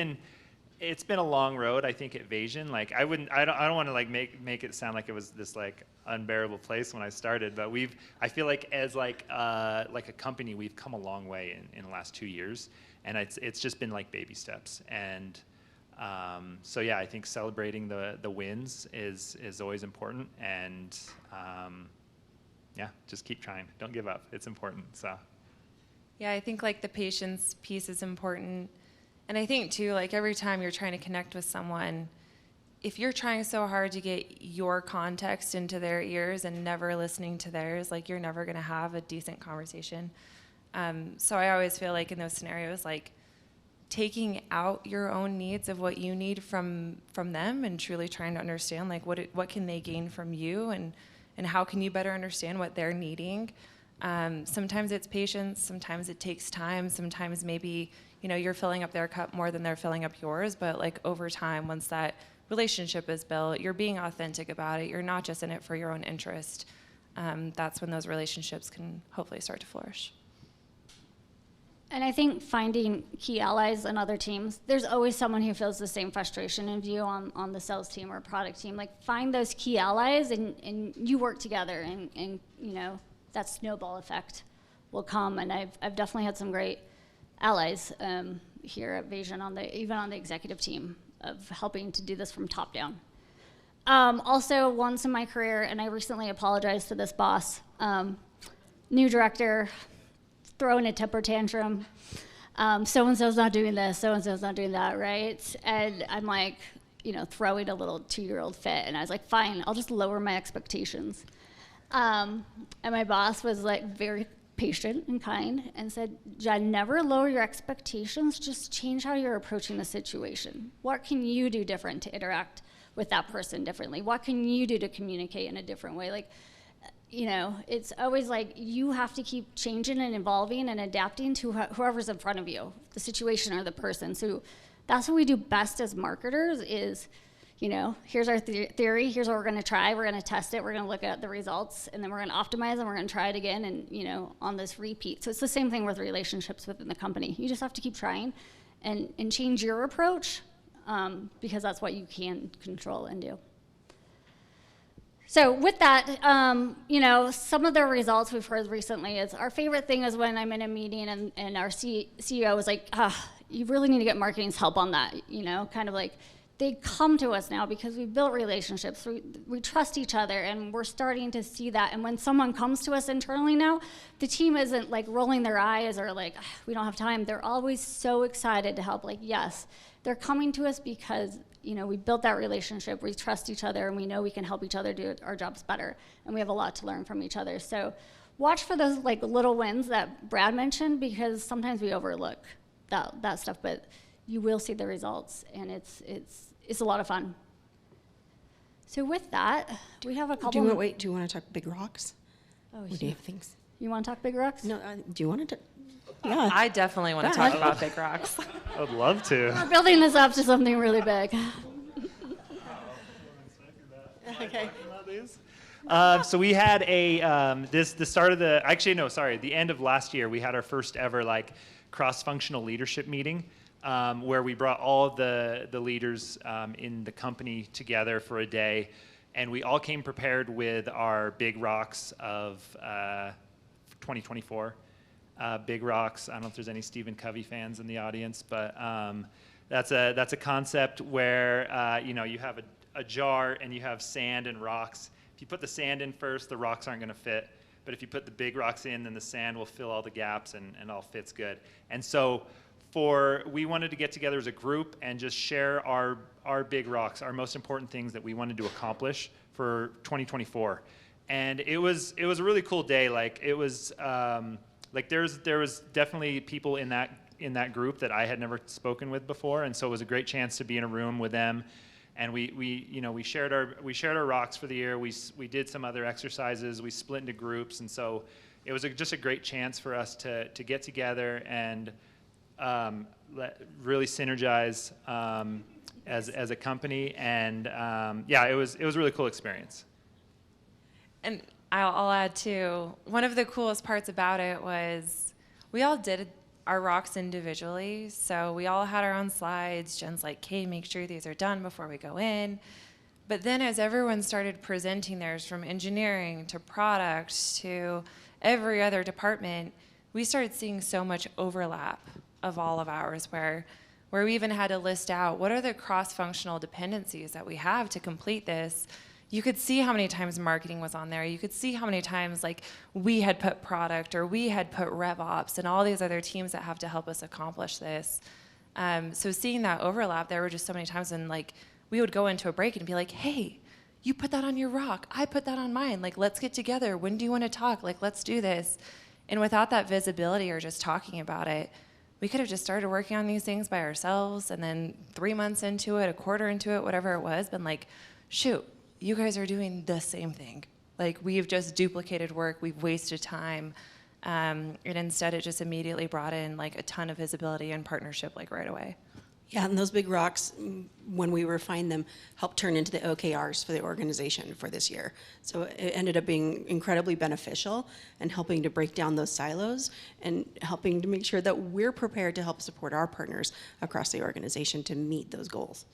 been a long road. I think at Vasion, like I don't want to like make it sound like it was this like unbearable place when I started, but I feel like as like a company, we've come a long way in the last 2 years, and it's just been like baby steps, and so yeah, I think celebrating the wins is always important, and yeah, just keep trying, don't give up, it's important. So Yeah, I think like the patience piece is important. And I think too, like every time you're trying to connect with someone, if you're trying so hard to get your context into their ears and never listening to theirs, like you're never going to have a decent conversation. So I always feel like in those scenarios, like taking out your own needs of what you need from them and truly trying to understand like what can they gain from you, and how can you better understand what they're needing. Sometimes it's patience, sometimes it takes time, sometimes maybe you're filling up their cup more than they're filling up yours, but like over time, once that relationship is built, you're being authentic about it, you're not just in it for your own interest, that's when those relationships can hopefully start to flourish. And I think finding key allies in other teams, there's always someone who feels the same frustration in you on the sales team or product team. Like find those key allies and you work together, and that snowball effect will come. And I've definitely had some great allies here at Vasion even on the executive team of helping to do this from top down. Also, once in my career, and I recently apologized to this boss, new director, throwing a temper tantrum, so-and-so's not doing this, so-and-so's not doing that, right? And I'm like, throwing a little 2-year-old fit, and I was like, fine, I'll just lower my expectations. And my boss was like very patient and kind and said, Jen, never lower your expectations, just change how you're approaching the situation. What can you do different to interact with that person differently? What can you do to communicate in a different way? Like, it's always like you have to keep changing and evolving and adapting to whoever's in front of you, the situation or the person. So that's what we do best as marketers is, here's our theory, here's what we're going to try, we're going to test it, we're going to look at the results, and then we're going to optimize and we're going to try it again, and on this repeat. So it's the same thing with relationships within the company. You just have to keep trying and change your approach because that's what you can control and do. So with that, some of the results we've heard recently is our favorite thing is when I'm in a meeting and our CEO is like, you really need to get marketing's help on that, kind of like they come to us now because we've built relationships, we trust each other, and we're starting to see that. And when someone comes to us internally now, the team isn't like rolling their eyes or like, we don't have time. They're always so excited to help. Like, yes, they're coming to us because we built that relationship, we trust each other, and we know we can help each other do our jobs better, and we have a lot to learn from each other. So watch for those like little wins that Brad mentioned, because sometimes we overlook that stuff, but you will see the results, and it's a lot of fun. So with that, we have a couple. Do you want to talk big rocks? Oh, Or do you have things? You want to talk big rocks? No, do you want to? Yeah. I definitely want to talk about big rocks. I would love to. We're building this up to something really big. Okay. So we had the end of last year, we had our first ever like cross-functional leadership meeting where we brought all of the leaders in the company together for a day, and we all came prepared with our big rocks of 2024. Big rocks. I don't know if there's any Stephen Covey fans in the audience, but that's a concept where you have a jar and you have sand and rocks. If you put the sand in first, the rocks aren't going to fit. But if you put the big rocks in, then the sand will fill all the gaps and all fits good. And so we wanted to get together as a group and just share our big rocks, our most important things that we wanted to accomplish for 2024. and it was a really cool day. Like it was like there was definitely people in that group that I had never spoken with before, and so it was a great chance to be in a room with them. And we shared our rocks for the year. We did some other exercises. We split into groups, and so it was just a great chance for us to get together and really synergize as a company. And yeah, it was a really cool experience. And I'll add too, one of the coolest parts about it was we all did our rocks individually. So we all had our own slides. Jen's like, "Hey, make sure these are done before we go in." But then as everyone started presenting theirs, from engineering to product to every other department, we started seeing so much overlap of all of ours where we even had to list out what are the cross-functional dependencies that we have to complete this. You could see how many times marketing was on there. You could see how many times like we had put product or we had put RevOps and all these other teams that have to help us accomplish this. So seeing that overlap, there were just so many times when like we would go into a break and be like, "Hey, you put that on your rock. I put that on mine. Like, let's get together. When do you want to talk? Like, let's do this." And without that visibility or just talking about it, we could have just started working on these things by ourselves, and then 3 months into it, a quarter into it, whatever it was, been like, "Shoot, you guys are doing the same thing. Like, we've just duplicated work, we've wasted time." And instead, it just immediately brought in like a ton of visibility and partnership like right away. Yeah, and those big rocks, when we refine them, helped turn into the OKRs for the organization for this year. So it ended up being incredibly beneficial and helping to break down those silos and helping to make sure that we're prepared to help support our partners across the organization to meet those goals.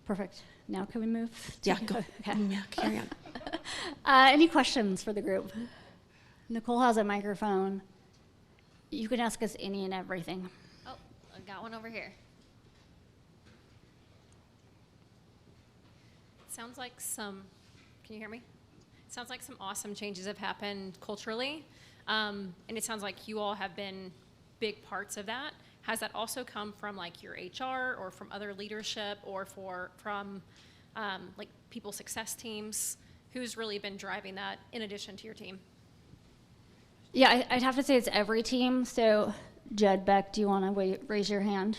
Perfect. Now can we move? to- Yeah, go. Okay. Yeah, carry on. Any questions for the group? Nicole has a microphone. You can ask us any and everything. Oh, I got one over here. Sounds like some, can you hear me? Sounds like some awesome changes have happened culturally. And it sounds like you all have been big parts of that. Has that also come from like your HR or from other leadership or from like people success teams? Who's really been driving that in addition to your team? Yeah, I'd have to say it's every team. So, Jed Beck, do you want to raise your hand?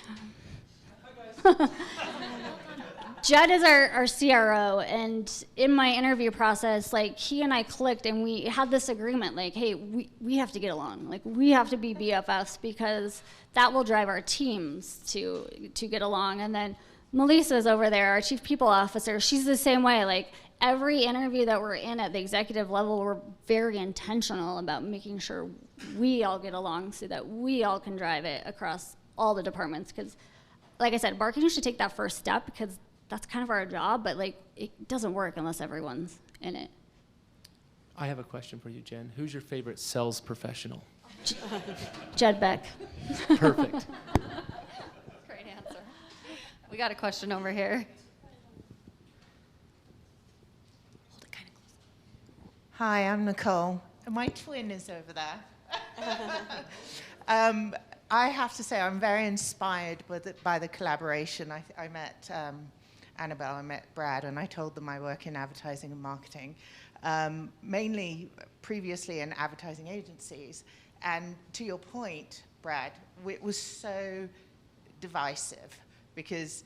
Jed is our CRO, and in my interview process, like he and I clicked, and we had this agreement, like, hey, we have to get along, like we have to be BFFs because that will drive our teams to get along. And then Melissa's over there, our chief people officer. She's the same way. Like every interview that we're in at the executive level, we're very intentional about making sure we all get along so that we all can drive it across all the departments. Because, like I said, marketing should take that first step because that's kind of our job, but like it doesn't work unless everyone's in it. I have a question for you, Jen. Who's your favorite sales professional? Jed Beck. Perfect. Great answer. We got a question over here. Hold it kind of close. Hi, I'm Nicole. My twin is over there. I have to say I'm very inspired by the collaboration. I met Annabelle, I met Brad, and I told them I work in advertising and marketing, mainly previously in advertising agencies. And to your point, Brad, it was so divisive because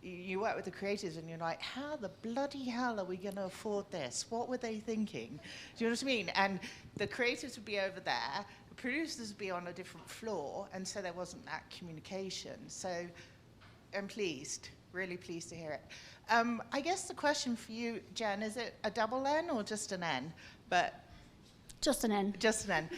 you work with the creatives and you're like, how the bloody hell are we going to afford this? What were they thinking? Do you know what I mean? And the creatives would be over there, the producers would be on a different floor, and so there wasn't that communication. So I'm pleased, really pleased to hear it. I guess the question for you, Jen, is it a double N or just an N? But Just an N. just an N,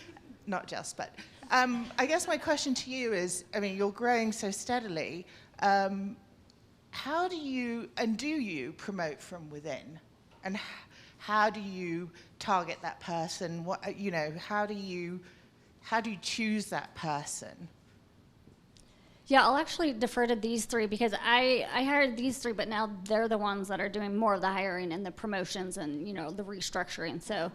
not just, but I guess my question to you is, I mean, you're growing so steadily. How do you promote from within? And how do you target that person? What, you know, how do you choose that person? Yeah, I'll actually defer to these three because I hired these three, but now they're the ones that are doing more of the hiring and the promotions and, you know, the restructuring. So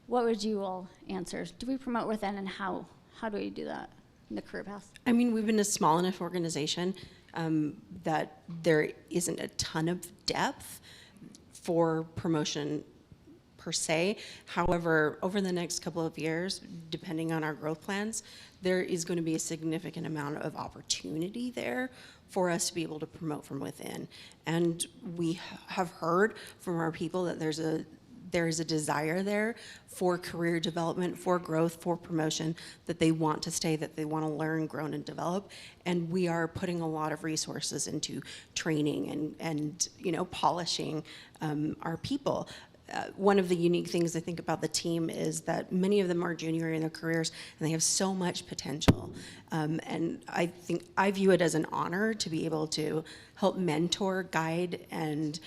what would you all answer? Do we promote within, and how do we do that in the career path? I mean, we've been a small enough organization that there isn't a ton of depth for promotion per se. However, over the next couple of years, depending on our growth plans, there is going to be a significant amount of opportunity there for us to be able to promote from within. And we have heard from our people that there is a desire there for career development, for growth, for promotion, that they want to stay, that they want to learn, grow, and develop. And we are putting a lot of resources into training and polishing our people. One of the unique things I think about the team is that many of them are junior in their careers and they have so much potential. And I view it as an honor to be able to help mentor, guide, and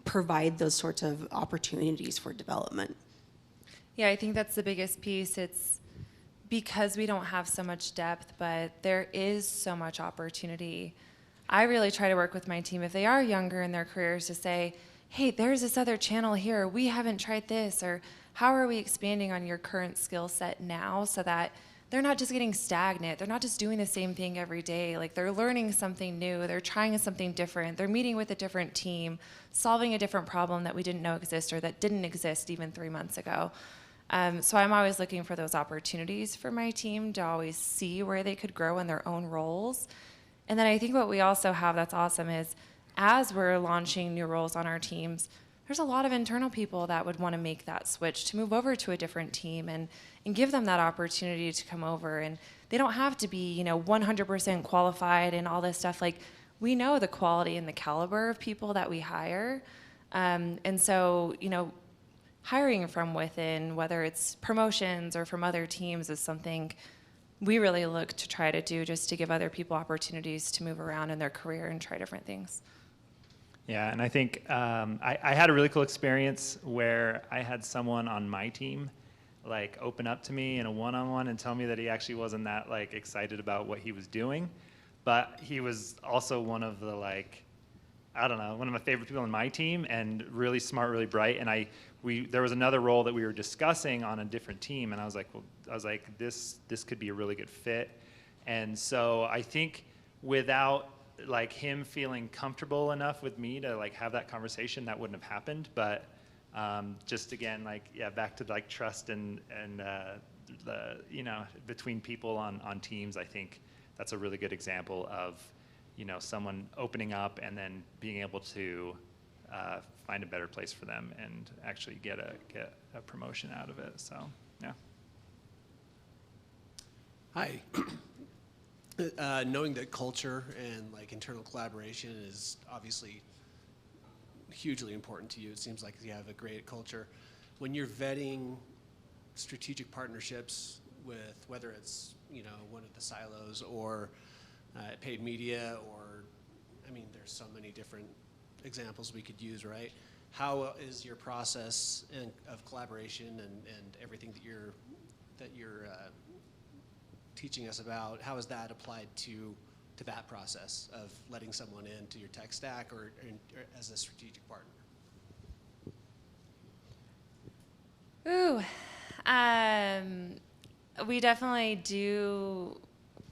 provide those sorts of opportunities for development. Yeah, I think that's the biggest piece. It's because we don't have so much depth, but there is so much opportunity. I really try to work with my team, if they are younger in their careers, to say, hey, there's this other channel here, we haven't tried this, or how are we expanding on your current skill set now, so that they're not just getting stagnant, they're not just doing the same thing every day, like they're learning something new, they're trying something different, they're meeting with a different team, solving a different problem that we didn't know existed or that didn't exist even 3 months ago. So I'm always looking for those opportunities for my team to always see where they could grow in their own roles. And then I think what we also have that's awesome is, as we're launching new roles on our teams, there's a lot of internal people that would want to make that switch to move over to a different team and give them that opportunity to come over. And they don't have to be, 100% qualified and all this stuff. Like, we know the quality and the caliber of people that we hire. And so, hiring from within, whether it's promotions or from other teams, is something we really look to try to do, just to give other people opportunities to move around in their career and try different things. Yeah, and I think I had a really cool experience where I had someone on my team open up to me in a one-on-one and tell me that he actually wasn't that excited about what he was doing, but he was also one of the one of my favorite people on my team, and really smart, really bright. And there was another role that we were discussing on a different team, and I was like, this could be a really good fit. And so I think without him feeling comfortable enough with me to have that conversation, that wouldn't have happened. But just again, back to trust and the between people on teams. I think that's a really good example of someone opening up and then being able to find a better place for them and actually get a promotion out of it. So yeah. Hi. Knowing that culture and internal collaboration is obviously hugely important to you. It seems like you have a great culture. When you're vetting strategic partnerships with, whether it's one of the silos or paid media, or there's so many different examples we could use, right? How is your process of collaboration and everything that you're teaching us about, how is that applied to that process of letting someone into your tech stack or as a strategic partner? Ooh, we definitely do.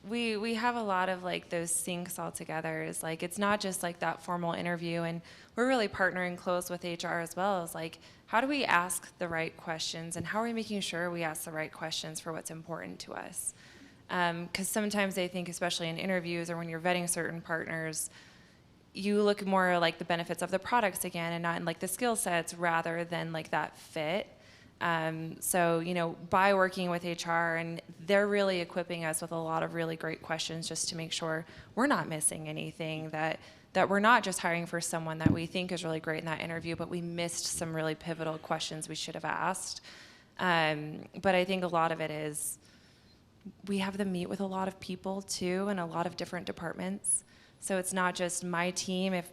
We have a lot of those syncs all together. It's not just that formal interview, and we're really partnering close with HR as well as how do we ask the right questions, and how are we making sure we ask the right questions for what's important to us? Because sometimes I think, especially in interviews or when you're vetting certain partners, you look more the benefits of the products again, and not in the skill sets, rather than that fit. So by working with HR, and they're really equipping us with a lot of really great questions just to make sure we're not missing anything, that we're not just hiring for someone that we think is really great in that interview, but we missed some really pivotal questions we should have asked. But I think a lot of it is, we have them meet with a lot of people too, in a lot of different departments. So it's not just my team. If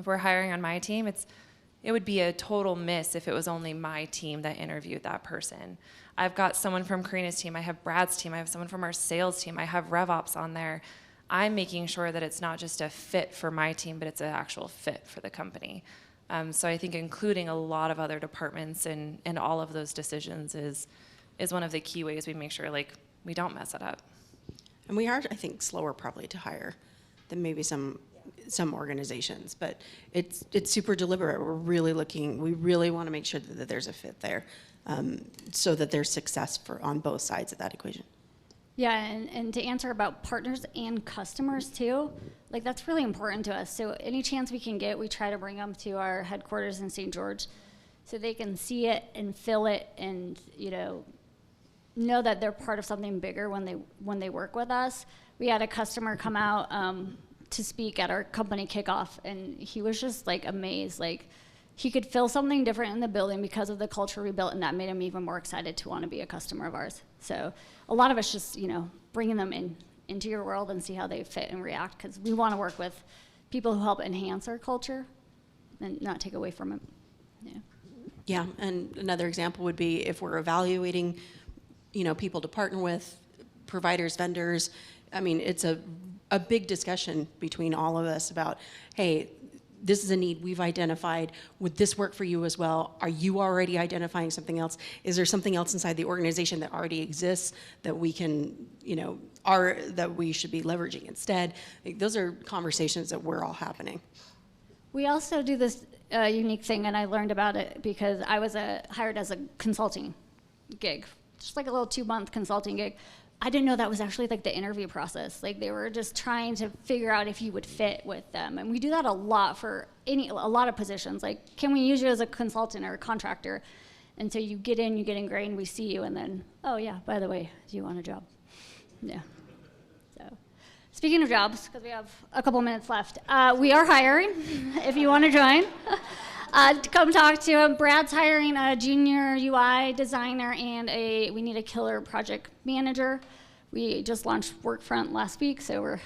we're hiring on my team, it would be a total miss if it was only my team that interviewed that person. I've got someone from Karina's team, I have Brad's team, I have someone from our sales team, I have RevOps on there. I'm making sure that it's not just a fit for my team, but it's an actual fit for the company. So I think including a lot of other departments in all of those decisions is one of the key ways we make sure we don't mess it up. And we are, I think, slower probably to hire than maybe some some organizations, but it's super deliberate. We really want to make sure that there's a fit there, so that there's success on both sides of that equation. Yeah, and to answer about partners and customers too, like that's really important to us. So any chance we can get, we try to bring them to our headquarters in St. George so they can see it and feel it and, know that they're part of something bigger when they work with us. We had a customer come out to speak at our company kickoff, and he was just like amazed. Like he could feel something different in the building because of the culture we built, and that made him even more excited to want to be a customer of ours. So a lot of it's just, bringing them into your world and see how they fit and react, because we want to work with people who help enhance our culture and not take away from it. Yeah. Yeah, and another example would be if we're evaluating, people to partner with, providers, vendors. I mean, it's a big discussion between all of us about, hey, this is a need we've identified. Would this work for you as well? Are you already identifying something else? Is there something else inside the organization that already exists that we can, that we should be leveraging instead? Like, those are conversations that we're all happening. We also do this unique thing, and I learned about it because I was hired as a consulting gig, just like a little 2-month consulting gig. I didn't know that was actually like the interview process. Like they were just trying to figure out if you would fit with them. And we do that a lot for a lot of positions. Like, can we use you as a consultant or a contractor? And so you get ingrained, we see you, and then, oh yeah, by the way, do you want a job? Yeah. So speaking of jobs, because we have a couple minutes left, we are hiring if you want to join. Come talk to him. Brad's hiring a junior UI designer and we need a killer project manager. We just launched Workfront last week, so we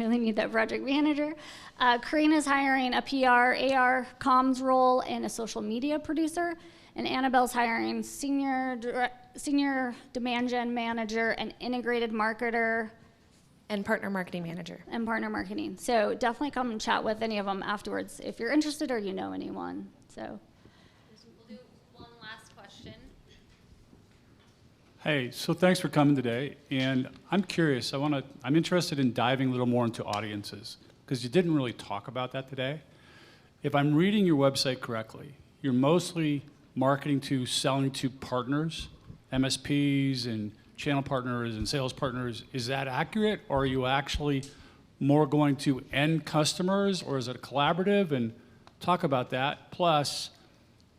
really need that project manager. Karina's hiring a PR, AR, comms role, and a social media producer. And Annabelle's hiring senior demand gen manager, an integrated marketer, And partner marketing manager. and partner marketing. So definitely come and chat with any of them afterwards if you're interested or you know anyone. So We'll do one last question. Hey, so thanks for coming today. And I'm curious, I'm interested in diving a little more into audiences, because you didn't really talk about that today. If I'm reading your website correctly, you're mostly marketing to, selling to partners, MSPs and channel partners and sales partners. Is that accurate, or are you actually more going to end customers, or is it collaborative? And talk about that. Plus,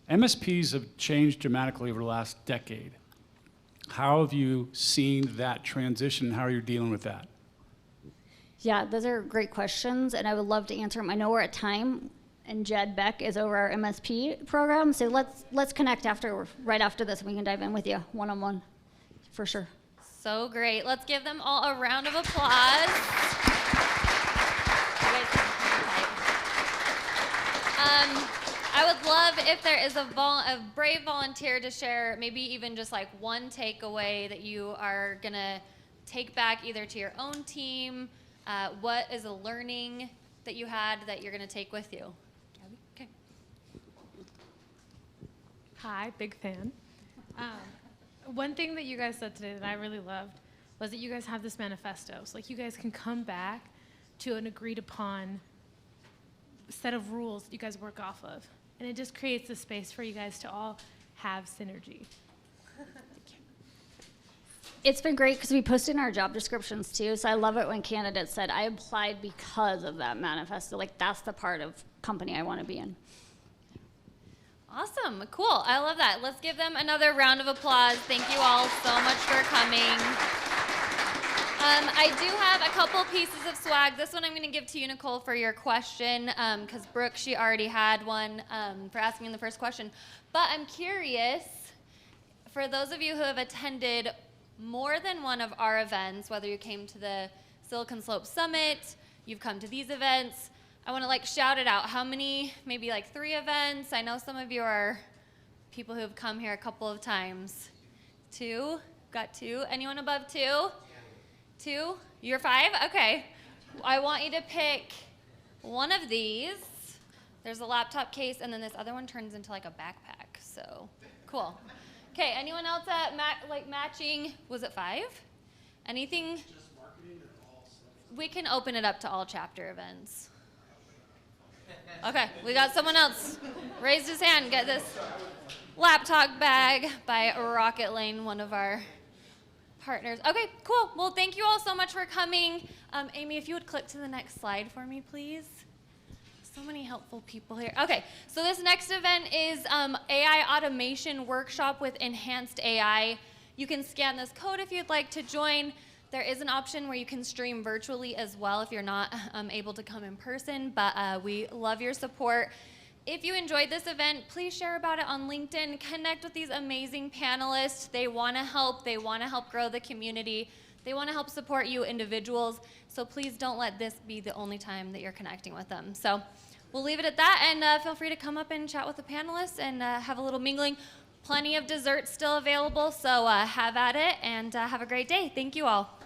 MSPs have changed dramatically over the last decade. How have you seen that transition? How are you dealing with that? yeah, those are great questions, and I would love to answer them. I know we're at time, and Jed Beck is over our MSP program, so let's connect right after this, and we can dive in with you one-on-one, for sure. So great. Let's give them all a round of applause. You guys can hang tight. I would love if there is a brave volunteer to share maybe even just like one takeaway that you are going to take back either to your own team. What is a learning that you had that you're going to take with you? Gabby? Okay. Hi, big fan. One thing that you guys said today that I really loved was that you guys have this manifesto. So like you guys can come back to an agreed upon set of rules that you guys work off of. And it just creates a space for you guys to all have synergy. It's been great because we posted in our job descriptions too, so I love it when candidates said, I applied because of that manifesto. Like, that's the part of company I want to be in. Awesome. Cool. I love that. Let's give them another round of applause. Thank you all so much for coming. I do have a couple pieces of swag. This one I'm going to give to you, Nicole, for your question, because Brooke, she already had one for asking the first question. But I'm curious, for those of you who have attended more than one of our events, whether you came to the Silicon Slopes Summit, you've come to these events, I want to shout it out. How many? Maybe 3 events. I know some of you are people who have come here a couple of times. 2? Got 2. Anyone above 2? 2? You're 5? Okay. I want you to pick one of these. There's a laptop case, and then this other one turns into a backpack. So cool. Okay. Anyone else at matching? Was it 5? Anything? Just marketing or all stuff? We can open it up to all chapter events. Okay, we got someone else. Raised his hand. Get this laptop bag by Rocket Lane, one of our partners. Okay, cool. Well, thank you all so much for coming. Amy, if you would click to the next slide for me, please. So many helpful people here. Okay, so this next event is AI automation workshop with enhanced AI. You can scan this code if you'd like to join. There is an option where you can stream virtually as well if you're not able to come in person, but we love your support. If you enjoyed this event, please share about it on LinkedIn. Connect with these amazing panelists. They want to help. They want to help grow the community. They want to help support you individuals. So please don't let this be the only time that you're connecting with them. So we'll leave it at that, and feel free to come up and chat with the panelists and have a little mingling. Plenty of desserts still available, so have at it, and have a great day. Thank you all.